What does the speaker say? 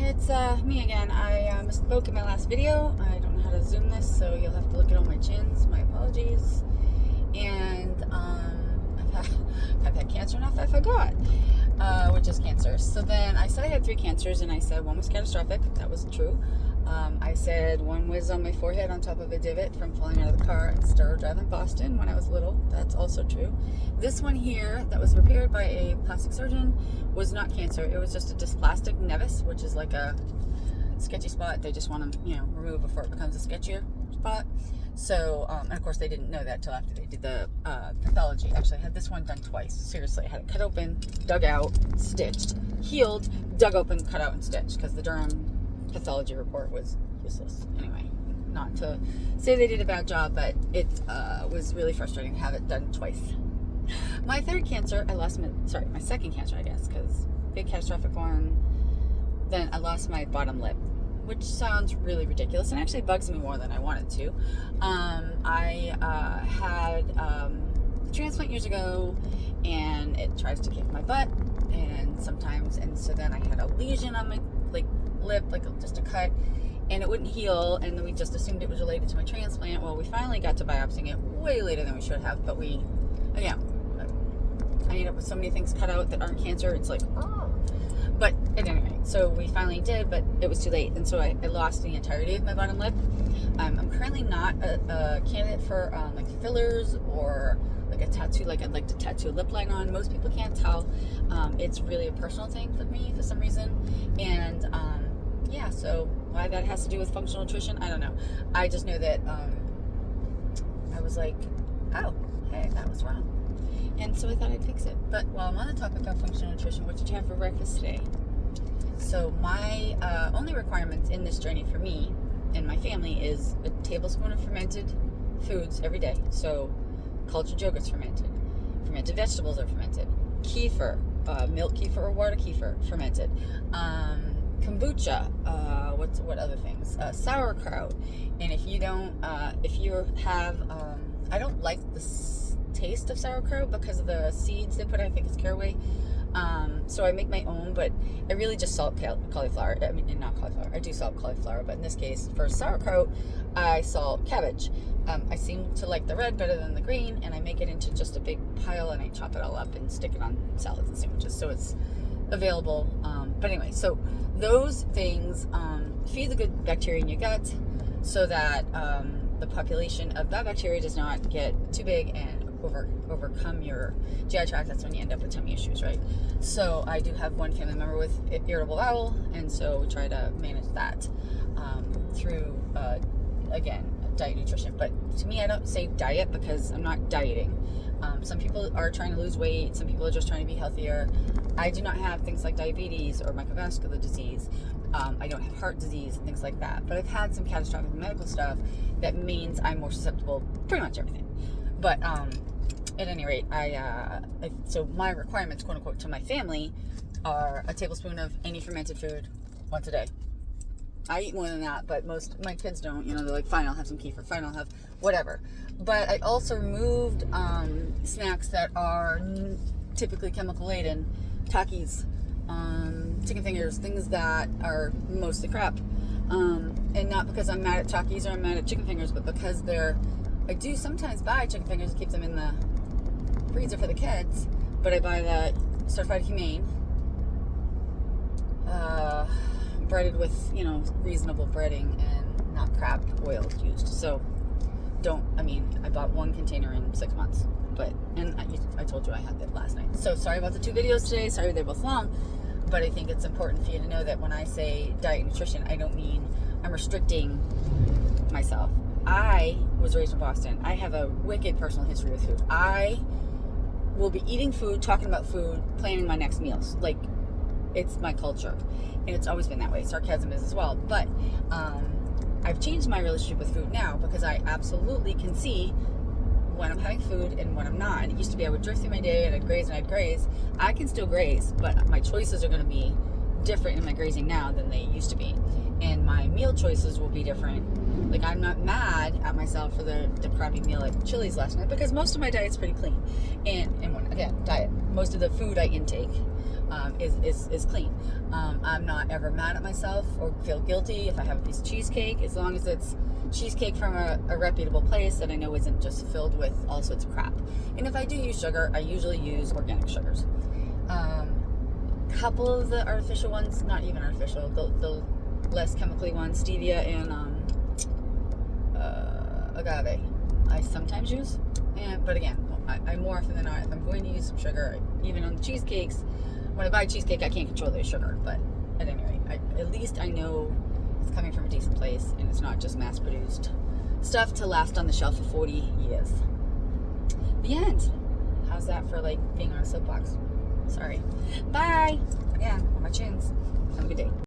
it's me again. I misspoke in my last video. I don't know how to zoom this, so you'll have to look at all my chins. My apologies. And I've had cancer enough I forgot, which is cancer. So then I said I had 3 cancers, and I said one was catastrophic. That was true. I said one was on my forehead on top of a divot from falling out of the car and started driving Boston when I was little. That's also true. This one here that was repaired by a plastic surgeon was not cancer. It was just a dysplastic nevus, which is like a sketchy spot they just want to, remove before it becomes a sketchier spot. So, and of course they didn't know that till after they did the pathology. Actually, I had this one done twice. Seriously, I had it cut open, dug out, stitched, healed, dug open, cut out, and stitched, because the Durham pathology report was useless. Anyway, not to say they did a bad job, but it was really frustrating to have it done twice. My third cancer, my second cancer, I guess, because big catastrophic one, then I lost my bottom lip, which sounds really ridiculous and actually bugs me more than I wanted to. I had a transplant years ago, and it tries to kick my butt, and so then I had a lesion on my lip, just a cut, and it wouldn't heal, and then we just assumed it was related to my transplant. Well, we finally got to biopsying it way later than we should have, but I ended up with so many things cut out that aren't cancer. It's like, oh. But at any rate, so we finally did, but it was too late, and so I lost the entirety of my bottom lip. I'm currently not a candidate for fillers or a tattoo. I'd like to tattoo a lip line on. Most people can't tell. It's really a personal thing for me for some reason, and so why that has to do with functional nutrition, I don't know. I just know that I was like, oh, hey, that was wrong. And so I thought I'd fix it. But while I'm on the topic of functional nutrition, what did you have for breakfast today? So my only requirements in this journey for me and my family is a tablespoon of fermented foods every day. So cultured yogurt's fermented. Fermented vegetables are fermented. Kefir, milk kefir or water kefir, fermented. Kombucha, what other things? Sauerkraut. And if you have, I don't like the taste of sauerkraut because of the seeds they put. I think it's caraway. So I make my own, but I really just salt cauliflower. I mean, not cauliflower. I do salt cauliflower, but in this case, for sauerkraut, I salt cabbage. I seem to like the red better than the green, and I make it into just a big pile, and I chop it all up and stick it on salads and sandwiches, so it's available. But anyway, so those things feed the good bacteria in your gut, so that the population of bad bacteria does not get too big and overcome your GI tract. That's when you end up with tummy issues, right? So I do have one family member with irritable bowel, and so we try to manage that through again, diet nutrition. But to me, I don't say diet because I'm not dieting. Some people are trying to lose weight, some people are just trying to be healthier. I do not have things like diabetes or microvascular disease. I don't have heart disease and things like that, but I've had some catastrophic medical stuff that means I'm more susceptible to pretty much everything. But at any rate, so my requirements, quote unquote, to my family are a tablespoon of any fermented food once a day. I eat more than that, but most of my kids don't. They're like, fine, I'll have some kefir, fine, I'll have whatever. But I also removed snacks that are typically chemical laden, Takis, chicken fingers, things that are mostly crap. And not because I'm mad at Takis or I'm mad at chicken fingers, but because I do sometimes buy chicken fingers and keep them in the freezer for the kids, but I buy the certified humane, breaded with, reasonable breading and not crap oils used. So I bought one container in 6 months, and I told you I had that last night. So sorry about the 2 videos today. Sorry they're both long, but I think it's important for you to know that when I say diet nutrition, I don't mean I'm restricting myself. I was raised in Boston. I have a wicked personal history with food. I will be eating food, talking about food, planning my next meals. It's my culture. And it's always been that way. Sarcasm is as well. But I've changed my relationship with food now because I absolutely can see when I'm having food and when I'm not. And it used to be I would drift through my day and I'd graze. I can still graze, but my choices are going to be different in my grazing now than they used to be. And my meal choices will be different. I'm not mad at myself for the crappy meal at Chili's last night because most of my diet's pretty clean. And again, diet. Most of the food I intake is clean. I'm not ever mad at myself or feel guilty if I have a piece of cheesecake, as long as it's cheesecake from a reputable place that I know isn't just filled with all sorts of crap. And if I do use sugar, I usually use organic sugars. Couple of the artificial ones, not even artificial, the less chemically ones, stevia and agave, I sometimes use. But again, I more often than not, if I'm going to use some sugar, even on the cheesecakes, when I buy cheesecake, I can't control the sugar. But at any rate, at least I know it's coming from a decent place and it's not just mass-produced stuff to last on the shelf for 40 years. The end. How's that for like being on a soapbox? Sorry. Bye. Yeah, on my chins. Have a good day.